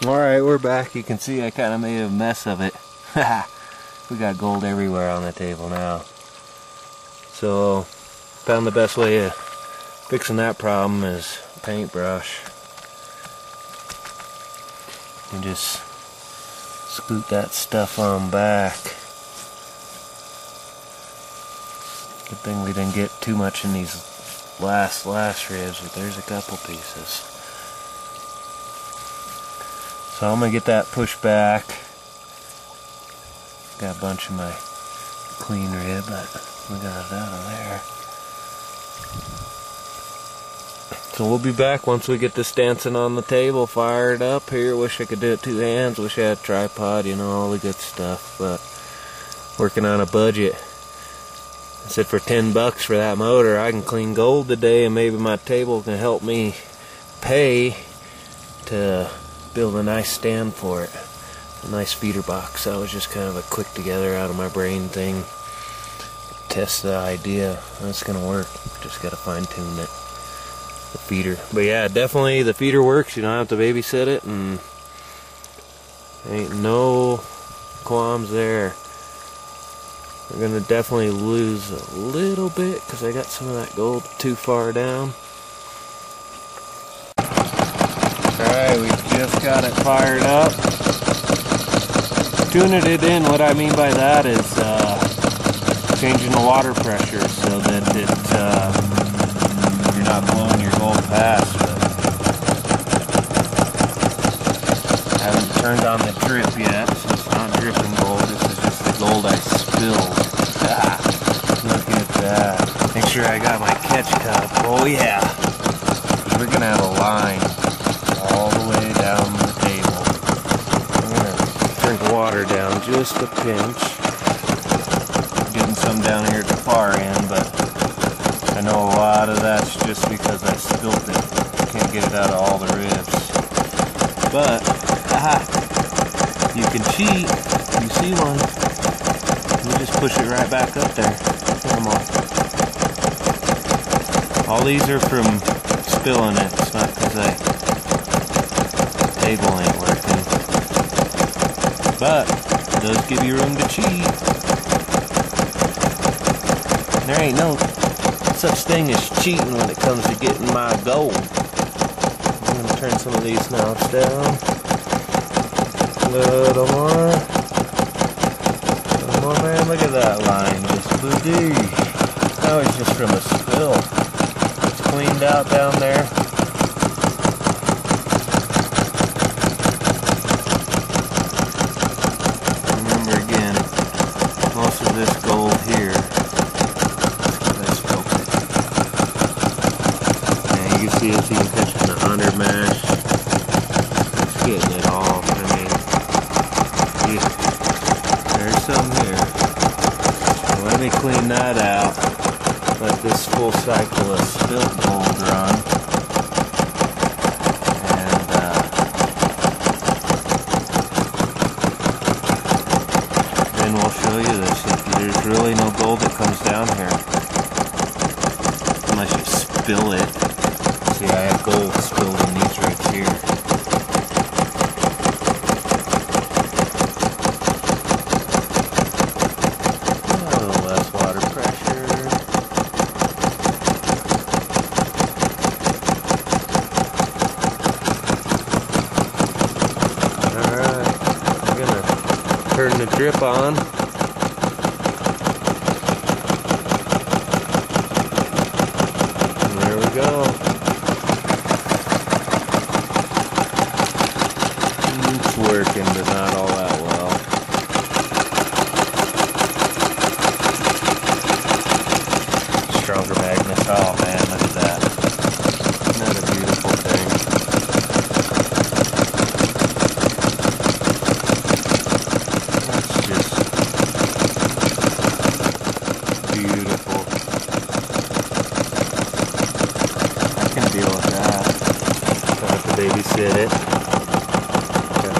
Alright, we're back. You can see I kind of made a mess of it. We got gold everywhere on the table now. So, found the best way of fixing that problem is a paintbrush. And just scoot that stuff on back. Good thing we didn't get too much in these last ribs, but there's a couple pieces. So I'm going to get that pushed back. Got a bunch of my clean rib, but we got it out of there. So we'll be back once we get this dancing on the table fired up here. Wish I could do it two hands, wish I had a tripod, you know, all the good stuff, but working on a budget. I said for $10 for that motor, I can clean gold today, and maybe my table can help me pay to build a nice stand for it. A nice feeder box. That was just kind of a quick together out of my brain thing. Test the idea. That's gonna work. Just gotta fine tune it. The feeder. But yeah, definitely the feeder works. You don't have to babysit it, and ain't no qualms there. We're gonna definitely lose a little bit because I got some of that gold too far down. Alright, we just got it fired up. Tuning it in, what I mean by that is changing the water pressure so that you're not blowing your gold past. I haven't turned on the drip yet, so it's not dripping gold. This is just the gold I spilled. Look at that. Make sure I got my catch cup. Oh yeah. We're gonna have a line all the way down the table. I'm gonna drink water down just a pinch. Getting some down here at the far end, but I know a lot of that's just because I spilt it. Can't get it out of all the ribs. But, you can cheat. You see one. You just push it right back up there. Come on. All these are from spilling it. It's not because table ain't working. But it does give you room to cheat. There ain't no such thing as cheating when it comes to getting my gold. I'm going to turn some of these knobs down. A little more. A little more, man. Look at that line. Just boo-doo. That was just from a spill. It's cleaned out down there. Remember again, most of this gold here, you can see it's even touching the 100 mash. It's getting it off. I mean, there's some here. So let me clean that out. Let this full cycle of spilt gold run. And then we'll show you this. There's really no gold that comes down here. Unless you spill it. See, I have gold spilled in these ribs here. A little less water pressure. Alright, I'm gonna turn the drip on. And there we go. Working, but not all that well. Stronger magnets. Oh man, look at that. Isn't that a beautiful thing? That's just beautiful. I can deal with that. Don't have to babysit it.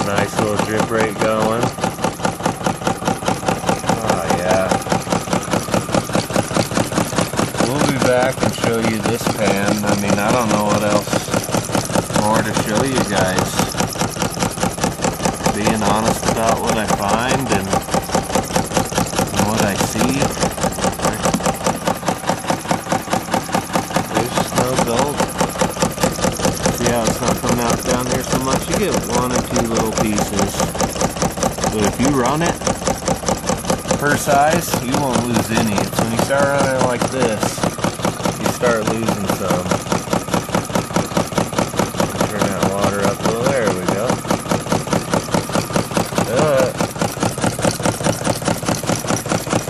Nice little drip rate going. Oh yeah. We'll be back and show you this pan. I mean, I don't know what else more to show you guys. being honest about what I find and what I see. There's just no gold. See how it's not coming out down here so much? You get 1 or 2 little pieces. But if you run it per size, you won't lose any. It's when you start running it like this, you start losing some. Turn that water up a little. There we go.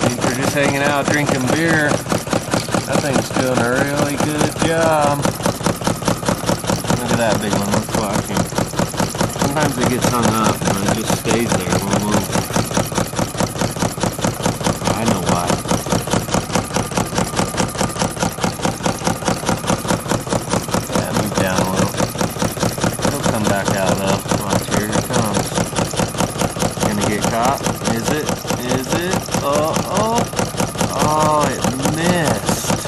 If you're just hanging out drinking beer, that thing's doing a really good job. Look at that big one. Let's watch him. Sometimes it gets hung up and it just stays there. It won't move. I know why. Yeah, move down a little. It'll come back out though. Watch, here it comes. Gonna get caught? Is it? Is it? Oh, oh. Oh, it missed.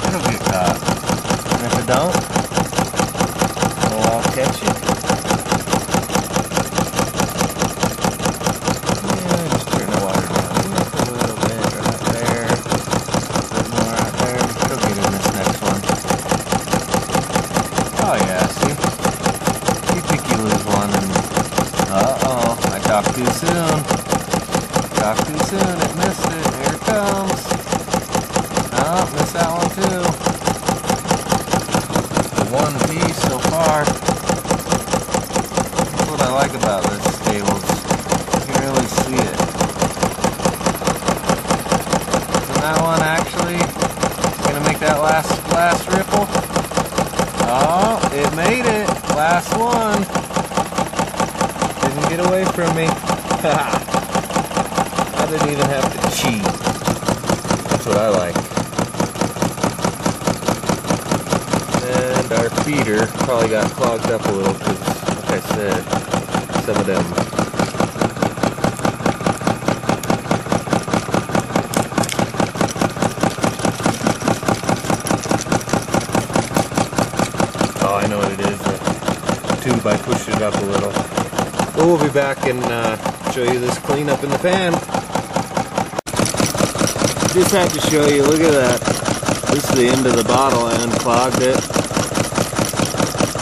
It'll get caught. And if it don't, well, I'll catch it. Yeah, just turn the water down just a little bit right there. A bit more right there. He'll get in this next one. Oh yeah, see? You think you lose one and uh-oh, I talked too soon. Talked too soon, it missed it. Here it comes. Oh, missed that one too. The 1 piece so far. That's what I like about this table. You can really see it. And that one actually gonna make that last ripple. Oh, it made it. Last one. Didn't get away from me. I didn't even have to cheat. That's what I like. And our feeder probably got clogged up a little because, like I said, some of them. Oh, I know what it is. The tube, I pushed it up a little. But we'll be back and show you this cleanup in the pan. Just have to show you, look at that. This is the end of the bottle. I unclogged it.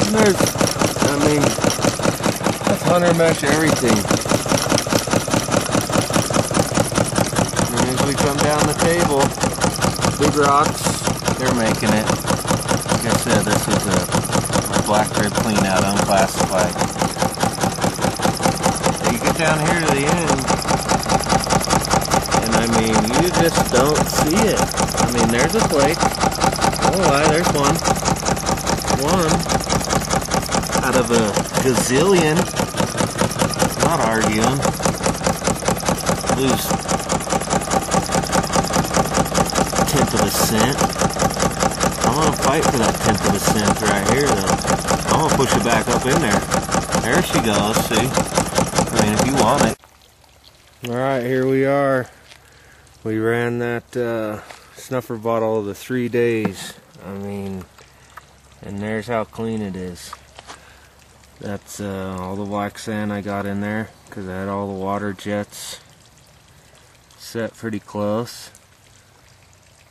And there's, I mean, that's hunter mesh everything. And as we come down the table, big rocks, they're making it. Like I said, this is my black rib clean out, unclassified. So you get down here to the end, and I mean, you just don't see it. I mean, there's a flake. Oh, there's one. One out of a gazillion. Not arguing. Lose 1/10 of a cent. I'm gonna fight for that 1/10 of a cent right here, though. I'm gonna push it back up in there. There she goes. See? I mean, if you want it. All right, here we are. We ran that snuffer bottle of the 3 days. I mean, and there's how clean it is. That's all the black sand I got in there because I had all the water jets set pretty close.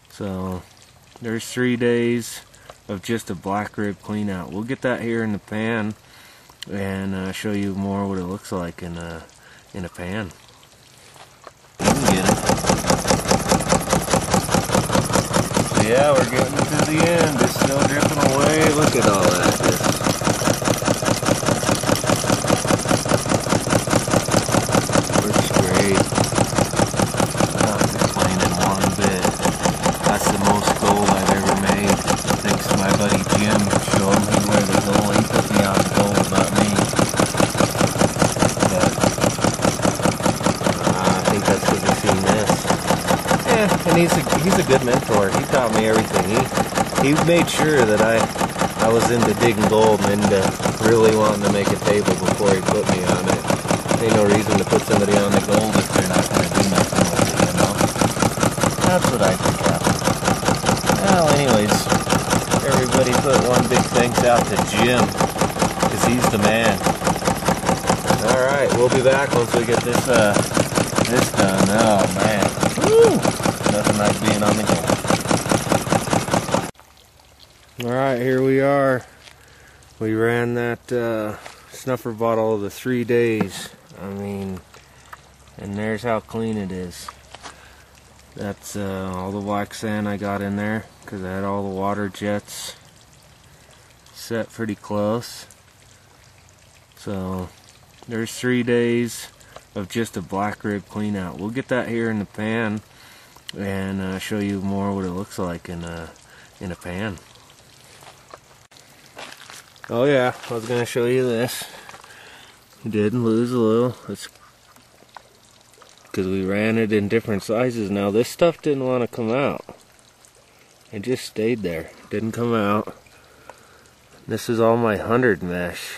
So there's 3 days of just a black rib clean out. We'll get that here in the pan and show you more what it looks like in a pan. You can get it. So yeah, we're getting to the end. It's still dripping away. Look at all that. Works great. I'm not complaining one bit. That's the most gold I've ever made. Thanks to my buddy Jim showing me where the gold. He put me on the gold, not me. But I think that's because he's seen this. Yeah, and he's a good mentor. He taught me everything. He made sure that I was into digging gold and into really wanting to make a table before he put me on it. Ain't no reason to put somebody on the gold if they're not going to do nothing with it, you know? That's what I think happened. Well, anyways, Everybody put one big thanks out to Jim, because he's the man. Alright, we'll be back once we get this done. Oh man. Woo! Nothing like being on the go. Alright, here we are. We ran that snuffer bottle the 3 days. I mean, and there's how clean it is. That's all the black sand I got in there, because I had all the water jets set pretty close. So there's 3 days of just a black rib clean out. We'll get that here in the pan and show you more what it looks like in a pan. Oh yeah, I was gonna show you this. We did lose a little. It's because we ran it in different sizes. Now this stuff didn't want to come out. It just stayed there. Didn't come out. This is all my 100 mesh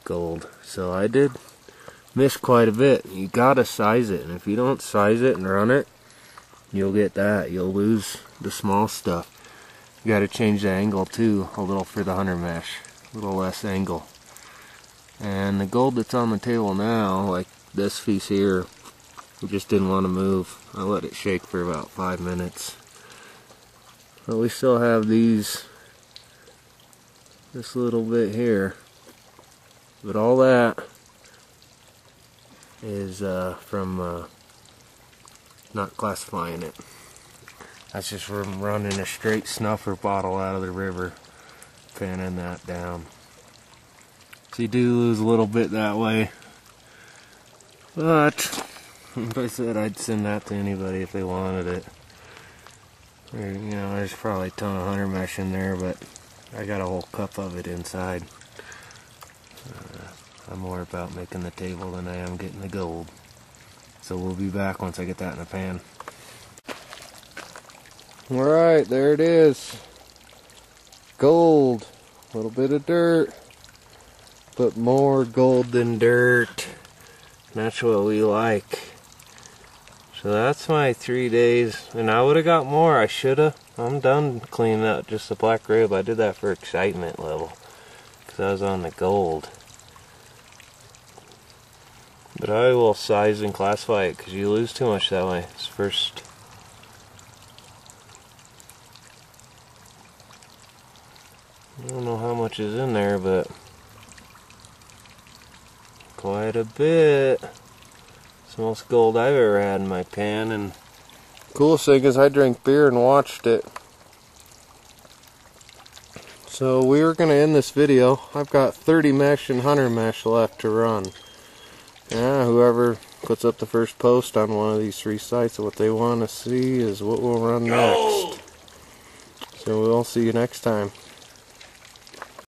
gold. So I did miss quite a bit. You gotta size it. And if you don't size it and run it, you'll get that. You'll lose the small stuff. You gotta change the angle too a little for the 100 mesh. A little less angle. And the gold that's on the table now, like this piece here, it just didn't want to move. I let it shake for about 5 minutes. But we still have this little bit here. But all that is from not classifying it. That's just from running a straight snuffer bottle out of the river, fanning that down. So you do lose a little bit that way. But like I said, I'd send that to anybody if they wanted it. Or, you know, there's probably a ton of 100 mesh in there, but I got a whole cup of it inside. I'm more about making the table than I am getting the gold. So we'll be back once I get that in the pan. Alright, there it is. Gold. A little bit of dirt. But more gold than dirt. That's what we like. So that's my 3 days, and I would have got more. I should have. I'm done cleaning out just the black rib. I did that for excitement level, because I was on the gold. But I will size and classify it, because you lose too much that way. It's first. I don't know how much is in there, but quite a bit. It's the most gold I've ever had in my pan, and coolest thing is I drank beer and watched it. So we were going to end this video. I've got 30 mesh and 100 mesh left to run. Yeah, whoever puts up the first post on one of these 3 sites, what they want to see is what we'll run next. So we'll see you next time.